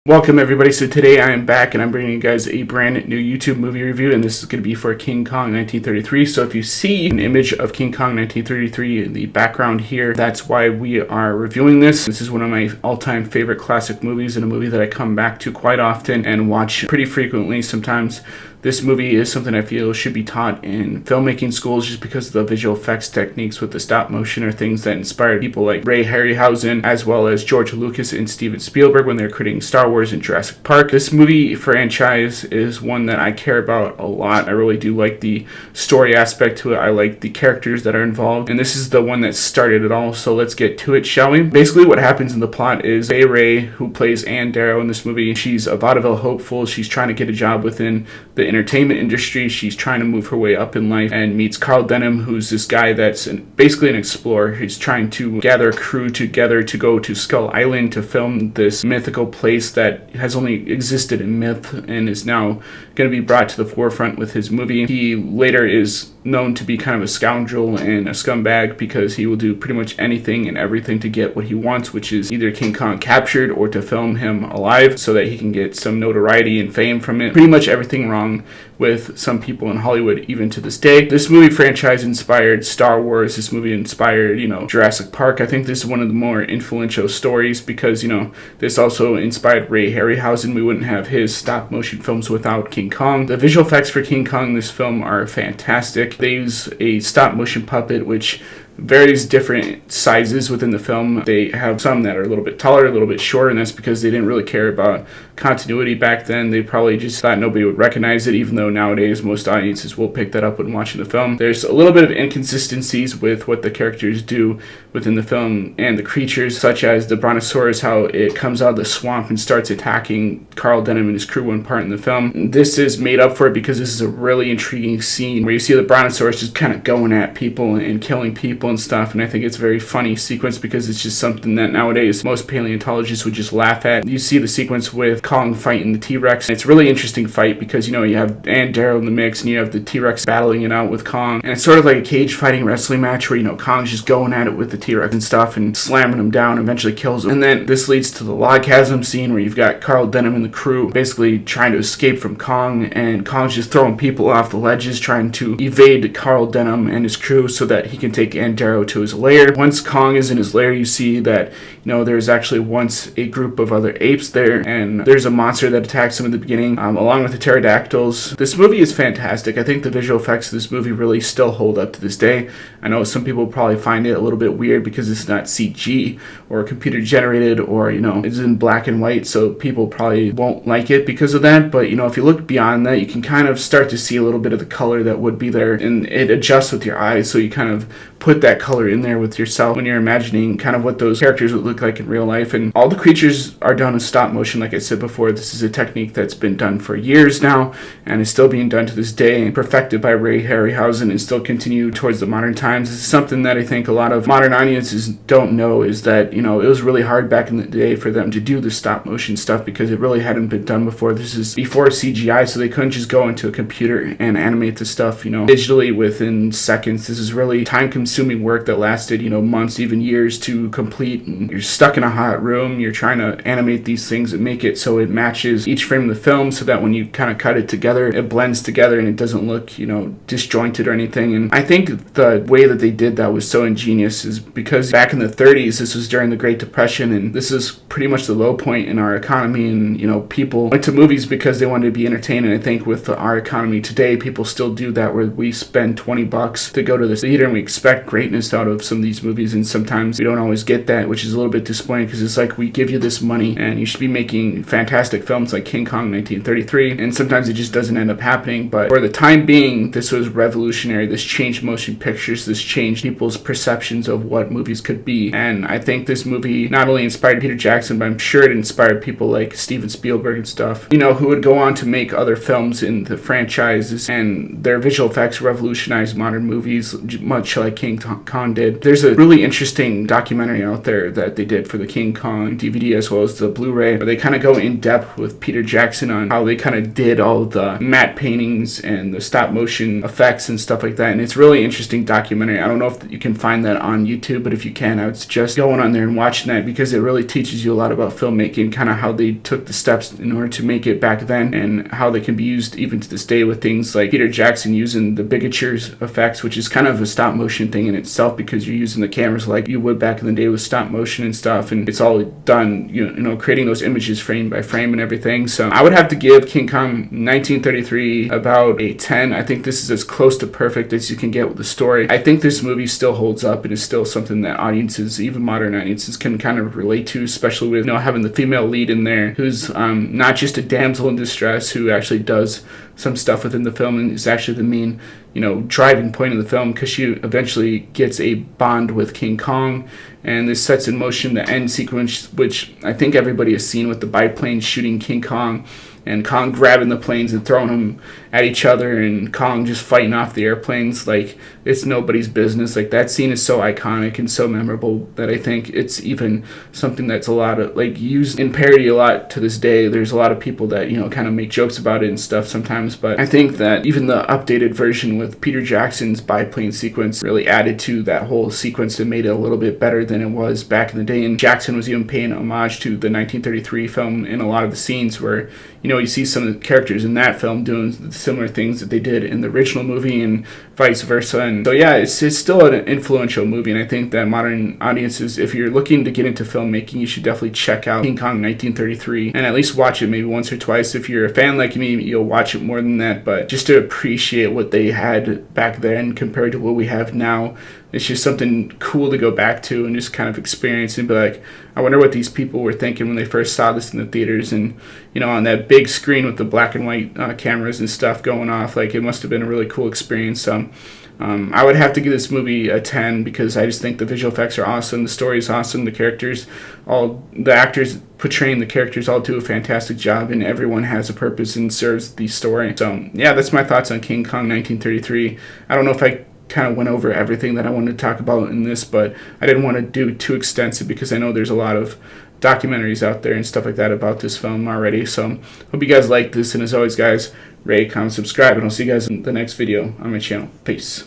Welcome everybody. So today I am back and I'm bringing you guys a brand new YouTube movie review, and this is going to be for King Kong 1933. So if you see an image of King Kong 1933 in the background here, that's why we are reviewing this. This is one of my all-time favorite classic movies and a movie that I come back to quite often and watch pretty frequently. Sometimes this movie is something I feel should be taught in filmmaking schools just because of the visual effects techniques with the stop motion are things that inspired people like Ray Harryhausen as well as George Lucas and Steven Spielberg when they're creating Star Wars and Jurassic Park. This movie franchise is one that I care about a lot. I really do like the story aspect to it. I like the characters that are involved, and this is the one that started it all, so let's get to it, shall we? Basically what happens in the plot is Fay Wray, who plays Ann Darrow in this movie, she's a vaudeville hopeful. She's trying to get a job within the entertainment industry. She's trying to move her way up in life and meets Carl Denham, who's this guy that's basically an explorer. He's trying to gather a crew together to go to Skull Island to film this mythical place that has only existed in myth and is now going to be brought to the forefront with his movie. He later is known to be kind of a scoundrel and a scumbag because he will do pretty much anything and everything to get what he wants, which is either King Kong captured or to film him alive so that he can get some notoriety and fame from it. Pretty much everything wrong with some people in Hollywood even to this day. This movie franchise inspired Star Wars. This movie inspired, Jurassic Park. I think this is one of the more influential stories because, this also inspired Ray Harryhausen. We wouldn't have his stop motion films without King Kong. The visual effects for King Kong in this film are fantastic. They use a stop motion puppet which varies different sizes within the film. They have some that are a little bit taller, a little bit shorter, and that's because they didn't really care about continuity back then. They probably just thought nobody would recognize it, even though nowadays most audiences will pick that up when watching the film. There's a little bit of inconsistencies with what the characters do within the film and the creatures, such as the brontosaurus, how it comes out of the swamp and starts attacking Carl Denham and his crew one part in the film. This is made up for it because this is a really intriguing scene where you see the brontosaurus just kind of going at people and killing people and stuff, and I think it's a very funny sequence because it's just something that nowadays most paleontologists would just laugh at. You see the sequence with Kong fighting the T-Rex. It's a really interesting fight because you have Ann Darrow in the mix and you have the T-Rex battling it out with Kong, and it's sort of like a cage fighting wrestling match where Kong's just going at it with the T-Rex and stuff and slamming him down, eventually kills him. And then this leads to the log chasm scene where you've got Carl Denham and the crew basically trying to escape from Kong, and Kong's just throwing people off the ledges trying to evade Carl Denham and his crew so that he can take Ann Darrow to his lair. Once Kong is in his lair, you see that there's actually once a group of other apes there, and there's a monster that attacks him in the beginning, along with the pterodactyls. This movie is fantastic. I think the visual effects of this movie really still hold up to this day. I know some people probably find it a little bit weird because it's not CG or computer generated or it's in black and white, so people probably won't like it because of that. But if you look beyond that, you can kind of start to see a little bit of the color that would be there, and it adjusts with your eyes, so you kind of put that color in there with yourself when you're imagining kind of what those characters would look like in real life. And all the creatures are done in stop motion. Like I said before, this is a technique that's been done for years now and is still being done to this day, and perfected by Ray Harryhausen and still continue towards the modern times. This is something that I think a lot of modern audiences don't know, is that it was really hard back in the day for them to do the stop motion stuff because it really hadn't been done before. This is before CGI, so they couldn't just go into a computer and animate the stuff digitally within seconds. This is really time consuming work that lasted months, even years to complete, and you're stuck in a hot room, you're trying to animate these things and make it so it matches each frame of the film so that when you kind of cut it together, it blends together and it doesn't look disjointed or anything. And I think the way that they did that was so ingenious is because back in the 30s, this was during the Great Depression, and this is pretty much the low point in our economy, and people went to movies because they wanted to be entertained. And I think with our economy today, people still do that, where we spend $20 to go to the theater and we expect greatness out of some of these movies, and sometimes we don't always get that, which is a little bit disappointing because it's like we give you this money and you should be making fantastic films like King Kong 1933, and sometimes it just doesn't end up happening. But for the time being, this was revolutionary. This changed motion pictures. This changed people's perceptions of what movies could be, and I think this movie not only inspired Peter Jackson, but I'm sure it inspired people like Steven Spielberg and stuff, who would go on to make other films in the franchises, and their visual effects revolutionized modern movies, much like King Kong did. There's a really interesting documentary out there that they did for the King Kong DVD as well as the Blu-ray, where they kind of go in depth with Peter Jackson on how they kind of did all the matte paintings and the stop motion effects and stuff like that. And it's really interesting documentary. I don't know if you can find that on YouTube, but if you can, I would suggest going on there and watching that, because it really teaches you a lot about filmmaking, kind of how they took the steps in order to make it back then and how they can be used even to this day with things like Peter Jackson using the bigatures effects, which is kind of a stop motion thing in itself, because you're using the cameras like you would back in the day with stop motion and stuff, and it's all done, you know, creating those images frame by frame and everything. So I would have to give King Kong 1933 about a 10. I think this is as close to perfect as you can get with the story. I think this movie still holds up and is still something that audiences, even modern audiences, can kind of relate to, especially with, you know, having the female lead in there who's not just a damsel in distress who actually does some stuff within the film and is actually the main, you know, driving point of the film, because she eventually gets a bond with King Kong, and this sets in motion the end sequence, which I think everybody has seen, with the biplane shooting King Kong and Kong grabbing the planes and throwing them at each other, and Kong just fighting off the airplanes like it's nobody's business. Like, that scene is so iconic and so memorable that I think it's even something that's a lot of, like, used in parody a lot to this day. There's a lot of people that, you know, kind of make jokes about it and stuff sometimes, but I think that even the updated version with Peter Jackson's biplane sequence really added to that whole sequence and made it a little bit better than it was back in the day. And Jackson was even paying homage to the 1933 film in a lot of the scenes where, you know, you see some of the characters in that film doing similar things that they did in the original movie and vice versa. And so, yeah, it's still an influential movie, and I think that modern audiences, if you're looking to get into filmmaking, you should definitely check out King Kong 1933 and at least watch it maybe once or twice. If you're a fan like me, you'll watch it more than that, but just to appreciate what they had back then compared to what we have now, it's just something cool to go back to and just kind of experience and be like, I wonder what these people were thinking when they first saw this in the theaters, and, you know, on that big screen with the black and white cameras and stuff going off. Like, it must have been a really cool experience. I would have to give this movie a 10 because I just think the visual effects are awesome, the story is awesome, the characters, all the actors portraying the characters all do a fantastic job, and everyone has a purpose and serves the story. So, yeah, that's my thoughts on King Kong 1933. I don't know if I kind of went over everything that I wanted to talk about in this, but I didn't want to do too extensive because I know there's a lot of documentaries out there and stuff like that about this film already. So hope you guys like this, and as always, guys, rate, comment, subscribe, and I'll see you guys in the next video on my channel. Peace.